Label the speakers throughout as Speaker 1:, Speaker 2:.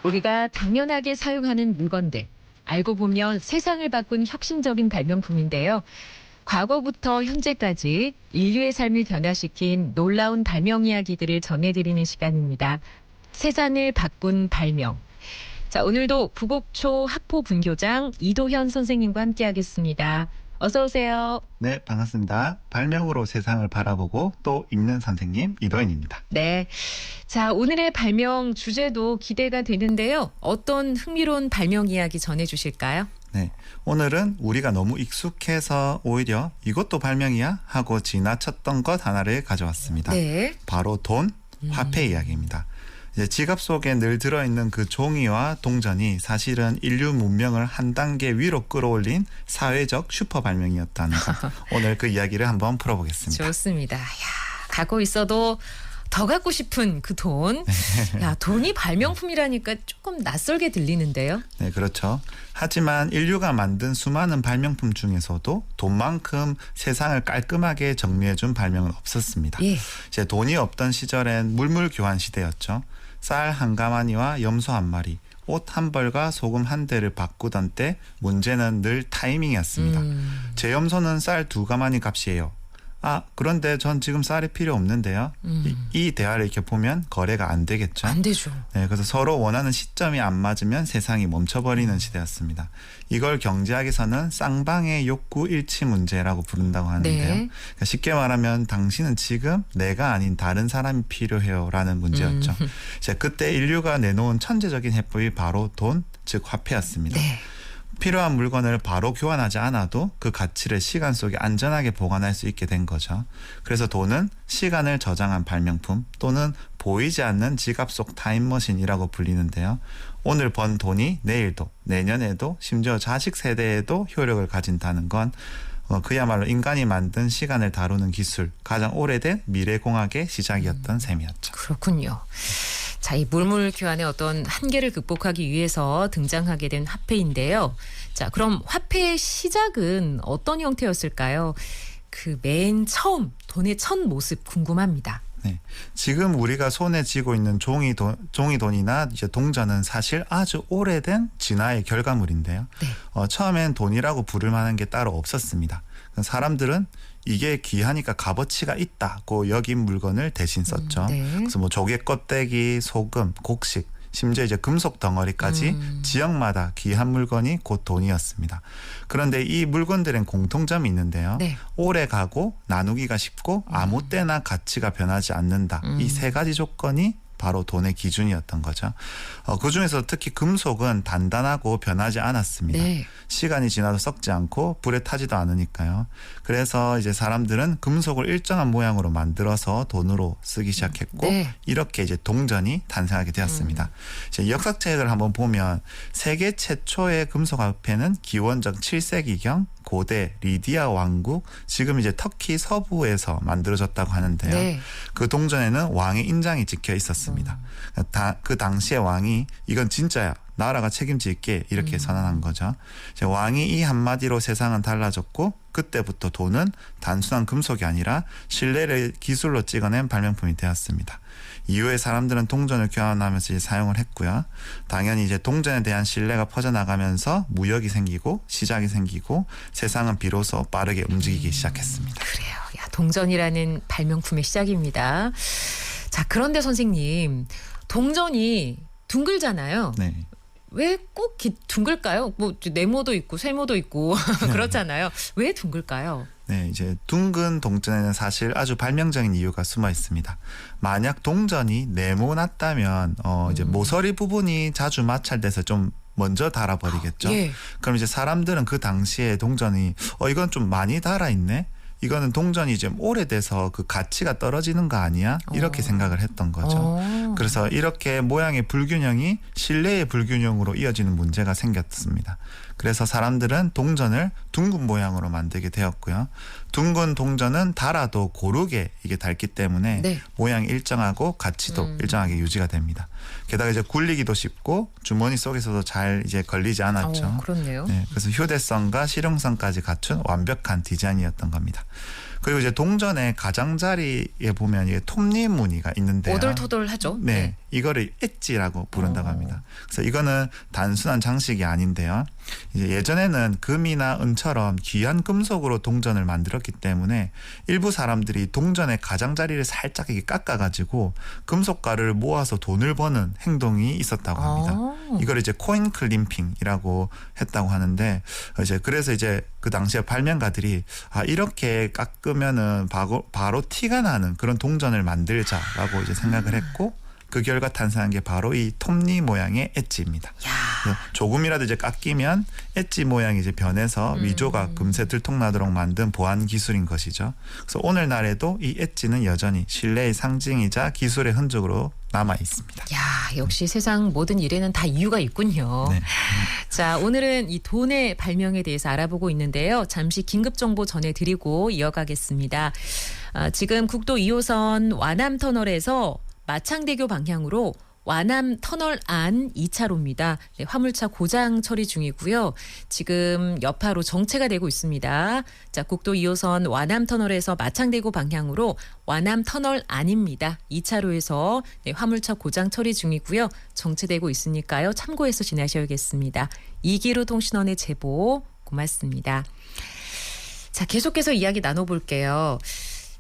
Speaker 1: 우리가 당연하게 사용하는 물건들, 알고 보면 세상을 바꾼 혁신적인 발명품인데요. 과거부터 현재까지 인류의 삶을 변화시킨 놀라운 발명 이야기들을 전해드리는 시간입니다. 세상을 바꾼 발명. 자, 오늘도 부곡초 학포 분교장 이도현 선생님과 함께하겠습니다. 어서 오세요.
Speaker 2: 네, 반갑습니다. 발명으로 세상을 바라보고 또 읽는 선생님 이도현입니다.
Speaker 1: 네. 자, 오늘의 발명 주제도 기대가 되는데요. 어떤 흥미로운 발명 이야기 전해주실까요?
Speaker 2: 네, 오늘은 우리가 너무 익숙해서 오히려 이것도 발명이야 하고 지나쳤던 것 하나를 가져왔습니다.
Speaker 1: 네.
Speaker 2: 바로 돈, 화폐 이야기입니다. 이제 지갑 속에 늘 들어있는 그 종이와 동전이 사실은 인류 문명을 한 단계 위로 끌어올린 사회적 슈퍼 발명이었다는 것. 오늘 그 이야기를 한번 풀어보겠습니다.
Speaker 1: 좋습니다. 야, 갖고 있어도 더 갖고 싶은 그 돈. 야, 돈이 발명품이라니까 조금 낯설게 들리는데요.
Speaker 2: 네, 그렇죠. 하지만 인류가 만든 수많은 발명품 중에서도 돈만큼 세상을 깔끔하게 정리해준 발명은 없었습니다.
Speaker 1: 예.
Speaker 2: 이제 돈이 없던 시절엔 물물 교환 시대였죠. 쌀 한 가마니와 염소 한 마리, 옷 한 벌과 소금 한 대를 바꾸던 때 문제는 늘 타이밍이었습니다. 제 염소는 쌀 두 가마니 값이에요. 아, 그런데 전 지금 쌀이 필요 없는데요. 이 대화를 이렇게 보면 거래가 안 되겠죠.
Speaker 1: 안 되죠.
Speaker 2: 네, 그래서 서로 원하는 시점이 안 맞으면 세상이 멈춰버리는 시대였습니다. 이걸 경제학에서는 쌍방의 욕구 일치 문제라고 부른다고 하는데요.
Speaker 1: 네.
Speaker 2: 그러니까 쉽게 말하면 당신은 지금 내가 아닌 다른 사람이 필요해요라는 문제였죠. 이제 그때 인류가 내놓은 천재적인 해법이 바로 돈, 즉 화폐였습니다.
Speaker 1: 네.
Speaker 2: 필요한 물건을 바로 교환하지 않아도 그 가치를 시간 속에 안전하게 보관할 수 있게 된 거죠. 그래서 돈은 시간을 저장한 발명품 또는 보이지 않는 지갑 속 타임머신이라고 불리는데요. 오늘 번 돈이 내일도, 내년에도, 심지어 자식 세대에도 효력을 가진다는 건 그야말로 인간이 만든 시간을 다루는 기술, 가장 오래된 미래공학의 시작이었던 셈이었죠.
Speaker 1: 그렇군요. 자, 이 물물 교환의 어떤 한계를 극복하기 위해서 등장하게 된 화폐인데요. 자, 그럼 화폐의 시작은 어떤 형태였을까요? 그 맨 처음 돈의 첫 모습 궁금합니다.
Speaker 2: 네, 지금 우리가 손에 쥐고 있는 종이돈이나 이제 동전은 사실 아주 오래된 진화의 결과물인데요.
Speaker 1: 네.
Speaker 2: 처음엔 돈이라고 부를 만한 게 따로 없었습니다. 사람들은 이게 귀하니까 값어치가 있다고 여긴 물건을 대신 썼죠.
Speaker 1: 네.
Speaker 2: 그래서 뭐 조개 껍데기, 소금, 곡식, 심지어 이제 금속 덩어리까지 지역마다 귀한 물건이 곧 돈이었습니다. 그런데 이 물건들은 공통점이 있는데요.
Speaker 1: 네.
Speaker 2: 오래 가고 나누기가 쉽고 아무 때나 가치가 변하지 않는다. 이 세 가지 조건이 바로 돈의 기준이었던 거죠. 그중에서 특히 금속은 단단하고 변하지 않았습니다.
Speaker 1: 네.
Speaker 2: 시간이 지나도 썩지 않고 불에 타지도 않으니까요. 그래서 이제 사람들은 금속을 일정한 모양으로 만들어서 돈으로 쓰기 시작했고
Speaker 1: 네.
Speaker 2: 이렇게 이제 동전이 탄생하게 되었습니다. 이제 역사책을 한번 보면 세계 최초의 금속 화폐는 기원전 7세기경 고대 리디아 왕국, 지금 이제 터키 서부에서 만들어졌다고 하는데요.
Speaker 1: 네.
Speaker 2: 그 동전에는 왕의 인장이 찍혀 있었습니다. 그 당시에 왕이 이건 진짜야, 나라가 책임질게 이렇게 선언한 거죠. 이제 왕이 이 한마디로 세상은 달라졌고 그때부터 돈은 단순한 금속이 아니라 신뢰를 기술로 찍어낸 발명품이 되었습니다. 이후에 사람들은 동전을 교환하면서 이제 사용을 했고요. 당연히 이제 동전에 대한 신뢰가 퍼져나가면서 무역이 생기고 시장이 생기고 세상은 비로소 빠르게 움직이기 시작했습니다.
Speaker 1: 그래요. 야, 동전이라는 발명품의 시작입니다. 자, 그런데 선생님, 동전이 둥글잖아요.
Speaker 2: 네.
Speaker 1: 왜 꼭 둥글까요? 뭐 네모도 있고 세모도 있고 그렇잖아요. 왜 둥글까요?
Speaker 2: 네, 이제 둥근 동전에는 사실 아주 발명적인 이유가 숨어 있습니다. 만약 동전이 네모났다면 이제 모서리 부분이 자주 마찰돼서 좀 먼저 달아버리겠죠.
Speaker 1: 예.
Speaker 2: 그럼 이제 사람들은 그 당시에 동전이 이건 좀 많이 달아있네. 이거는 동전이 좀 오래돼서 그 가치가 떨어지는 거 아니야? 이렇게 생각을 했던 거죠. 그래서 이렇게 모양의 불균형이 신뢰의 불균형으로 이어지는 문제가 생겼습니다. 그래서 사람들은 동전을 둥근 모양으로 만들게 되었고요. 둥근 동전은 달아도 고르게 이게 닳기 때문에
Speaker 1: 네.
Speaker 2: 모양이 일정하고 가치도 일정하게 유지가 됩니다. 게다가 이제 굴리기도 쉽고 주머니 속에서도 잘 이제 걸리지 않았죠.
Speaker 1: 그렇네요.
Speaker 2: 네, 그래서 휴대성과 실용성까지 갖춘 완벽한 디자인이었던 겁니다. 그리고 이제 동전의 가장자리에 보면 이게 톱니 무늬가 있는데요.
Speaker 1: 오돌토돌하죠.
Speaker 2: 네, 이거를 엣지라고 부른다고 합니다. 그래서 이거는 단순한 장식이 아닌데요. 이제 예전에는 금이나 은처럼 귀한 금속으로 동전을 만들었기 때문에 일부 사람들이 동전의 가장자리를 살짝 이렇게 깎아가지고 금속가루를 모아서 돈을 버는 행동이 있었다고 합니다. 이걸 이제 코인 클림핑이라고 했다고 하는데 그래서 이제 그 당시에 발명가들이 이렇게 깎으면은 바로 티가 나는 그런 동전을 만들자라고 이제 생각을 했고 그 결과 탄생한 게 바로 이 톱니 모양의 엣지입니다. 조금이라도 이제 깎이면 엣지 모양이 이제 변해서 위조가 금세 들통나도록 만든 보안 기술인 것이죠. 그래서 오늘날에도 이 엣지는 여전히 신뢰의 상징이자 기술의 흔적으로 남아 있습니다.
Speaker 3: 야, 역시 세상 모든 일에는 다 이유가 있군요.
Speaker 2: 네.
Speaker 3: 자, 오늘은 이 돈의 발명에 대해서 알아보고 있는데요. 잠시 긴급 정보 전해드리고 이어가겠습니다. 지금 국도 2호선 와남터널에서 마창대교 방향으로 와남터널 안 2차로입니다. 네, 화물차 고장 처리 중이고요. 지금 여파로 정체가 되고 있습니다. 자, 국도 2호선 와남터널에서 마창대교 방향으로 와남터널 안입니다. 2차로에서 네, 화물차 고장 처리 중이고요. 정체되고 있으니까요. 참고해서 지나셔야겠습니다. 이기로 통신원의 제보 고맙습니다. 자, 계속해서 이야기 나눠볼게요.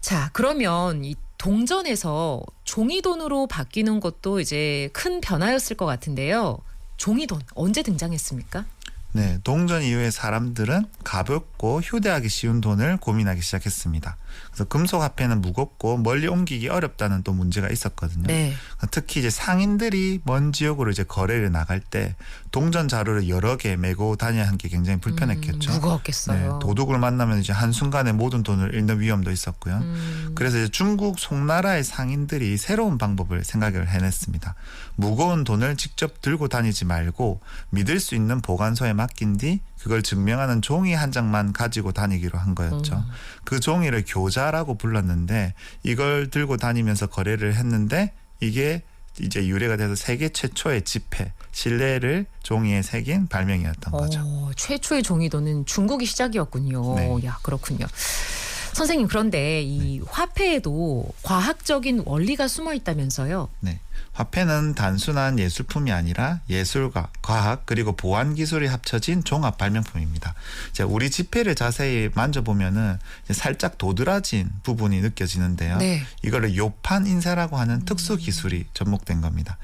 Speaker 3: 자, 그러면 이 동전에서 종이돈으로 바뀌는 것도 이제 큰 변화였을 것 같은데요. 종이돈 언제 등장했습니까?
Speaker 2: 네, 동전 이후에 사람들은 가볍고 휴대하기 쉬운 돈을 고민하기 시작했습니다. 그래서 금속 화폐는 무겁고 멀리 옮기기 어렵다는 또 문제가 있었거든요.
Speaker 3: 네.
Speaker 2: 특히 이제 상인들이 먼 지역으로 이제 거래를 나갈 때 동전 자루를 여러 개 메고 다녀야 한 게 굉장히 불편했겠죠.
Speaker 3: 무거웠겠어요.
Speaker 2: 네, 도둑을 만나면 이제 한순간에 모든 돈을 잃는 위험도 있었고요. 그래서 이제 중국 송나라의 상인들이 새로운 방법을 생각을 해냈습니다. 무거운 돈을 직접 들고 다니지 말고 믿을 수 있는 보관소에 맡긴 뒤 그걸 증명하는 종이 한 장만 가지고 다니기로 한 거였죠. 그 종이를 교자라고 불렀는데 이걸 들고 다니면서 거래를 했는데 이게 이제 유래가 돼서 세계 최초의 지폐, 실내를 종이에 새긴 발명이었던 거죠.
Speaker 3: 최초의 종이돈은 중국이 시작이었군요.
Speaker 2: 네.
Speaker 3: 야, 그렇군요. 선생님, 그런데 이 화폐에도 과학적인 원리가 숨어 있다면서요?
Speaker 2: 네. 화폐는 단순한 예술품이 아니라 예술과 과학 그리고 보안 기술이 합쳐진 종합 발명품입니다. 우리 지폐를 자세히 만져보면은 살짝 도드라진 부분이 느껴지는데요.
Speaker 3: 네.
Speaker 2: 이거를 요판 인쇄라고 하는 특수 기술이 접목된 겁니다.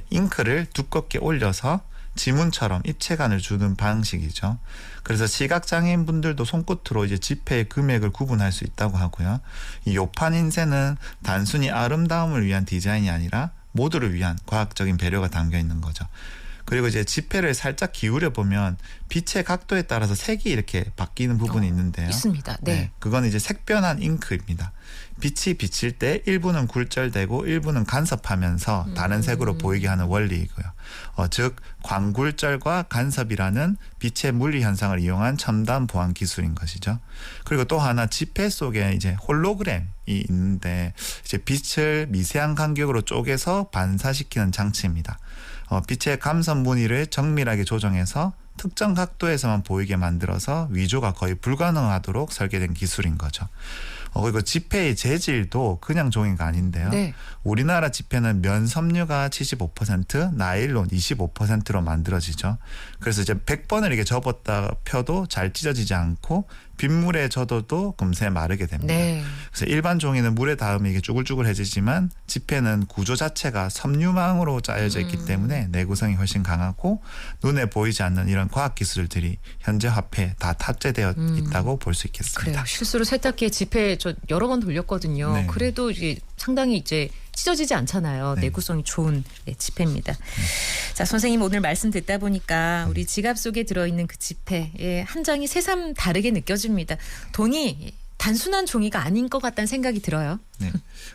Speaker 2: 잉크를 두껍게 올려서 지문처럼 입체감을 주는 방식이죠. 그래서 시각장애인 분들도 손끝으로 이제 지폐의 금액을 구분할 수 있다고 하고요. 이 요판 인쇄는 단순히 아름다움을 위한 디자인이 아니라 모두를 위한 과학적인 배려가 담겨 있는 거죠. 그리고 이제 지폐를 살짝 기울여 보면 빛의 각도에 따라서 색이 이렇게 바뀌는 부분이 있는데요.
Speaker 3: 있습니다. 네.
Speaker 2: 그건 이제 색변환 잉크입니다. 빛이 비칠 때 일부는 굴절되고 일부는 간섭하면서 다른 색으로 보이게 하는 원리이고요. 즉 광굴절과 간섭이라는 빛의 물리 현상을 이용한 첨단 보안 기술인 것이죠. 그리고 또 하나 지폐 속에 이제 홀로그램이 있는데 이제 빛을 미세한 간격으로 쪼개서 반사시키는 장치입니다. 빛의 감선 무늬를 정밀하게 조정해서 특정 각도에서만 보이게 만들어서 위조가 거의 불가능하도록 설계된 기술인 거죠. 그리고 지폐의 재질도 그냥 종이가 아닌데요.
Speaker 3: 네.
Speaker 2: 우리나라 지폐는 면 섬유가 75%, 나일론 25%로 만들어지죠. 그래서 이제 100번을 이렇게 접었다 펴도 잘 찢어지지 않고 빗물에 젖어도 금세 마르게 됩니다.
Speaker 3: 네.
Speaker 2: 그래서 일반 종이는 물에 닿으면 이게 쭈글쭈글해지지만 지폐는 구조 자체가 섬유망으로 짜여져 있기 때문에 내구성이 훨씬 강하고 눈에 보이지 않는 이런 과학 기술들이 현재 화폐에 다 탑재되어 있다고 볼 수 있겠습니다.
Speaker 3: 그래요. 실수로 세탁기에 지폐 저 여러 번 돌렸거든요.
Speaker 2: 네.
Speaker 3: 그래도 이게 상당히 이제 찢어지지 않잖아요.
Speaker 2: 네.
Speaker 3: 내구성이 좋은 지폐입니다. 자, 선생님 오늘 말씀 듣다 보니까 우리 지갑 속에 들어있는 그 지폐 한 장이 새삼 다르게 느껴집니다. 돈이 단순한 종이가 아닌 것 같다는 생각이 들어요.
Speaker 2: 네,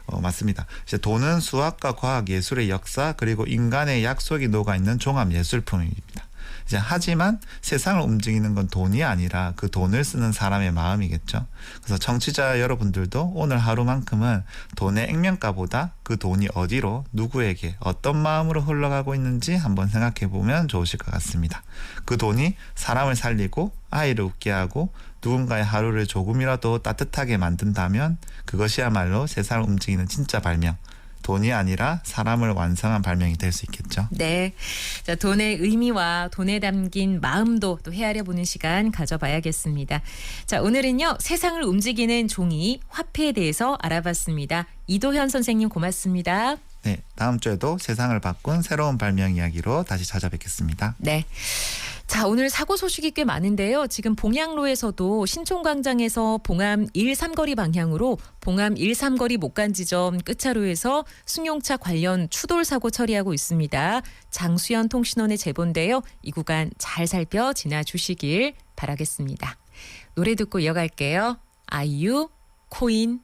Speaker 2: 맞습니다. 이제 돈은 수학과 과학, 예술의 역사 그리고 인간의 약속이 녹아 있는 종합 예술품입니다. 하지만 세상을 움직이는 건 돈이 아니라 그 돈을 쓰는 사람의 마음이겠죠. 그래서 청취자 여러분들도 오늘 하루만큼은 돈의 액면가보다 그 돈이 어디로 누구에게 어떤 마음으로 흘러가고 있는지 한번 생각해 보면 좋으실 것 같습니다. 그 돈이 사람을 살리고 아이를 웃게 하고 누군가의 하루를 조금이라도 따뜻하게 만든다면 그것이야말로 세상을 움직이는 진짜 발명, 돈이 아니라 사람을 완성한 발명이 될 수 있겠죠.
Speaker 3: 네. 자, 돈의 의미와 돈에 담긴 마음도 또 헤아려 보는 시간 가져봐야겠습니다. 자, 오늘은요, 세상을 움직이는 종이 화폐에 대해서 알아봤습니다. 이도현 선생님 고맙습니다.
Speaker 2: 네, 다음 주에도 세상을 바꾼 새로운 발명 이야기로 다시 찾아뵙겠습니다.
Speaker 3: 네. 자, 오늘 사고 소식이 꽤 많은데요. 지금 봉양로에서도 신촌광장에서 봉암 1-3거리 방향으로 봉암 1-3거리 목간 지점 끝차로에서 승용차 관련 추돌 사고 처리하고 있습니다. 장수연 통신원의 제보인데요. 이 구간 잘 살펴 지나주시길 바라겠습니다. 노래 듣고 이어갈게요. 아이유, 코인.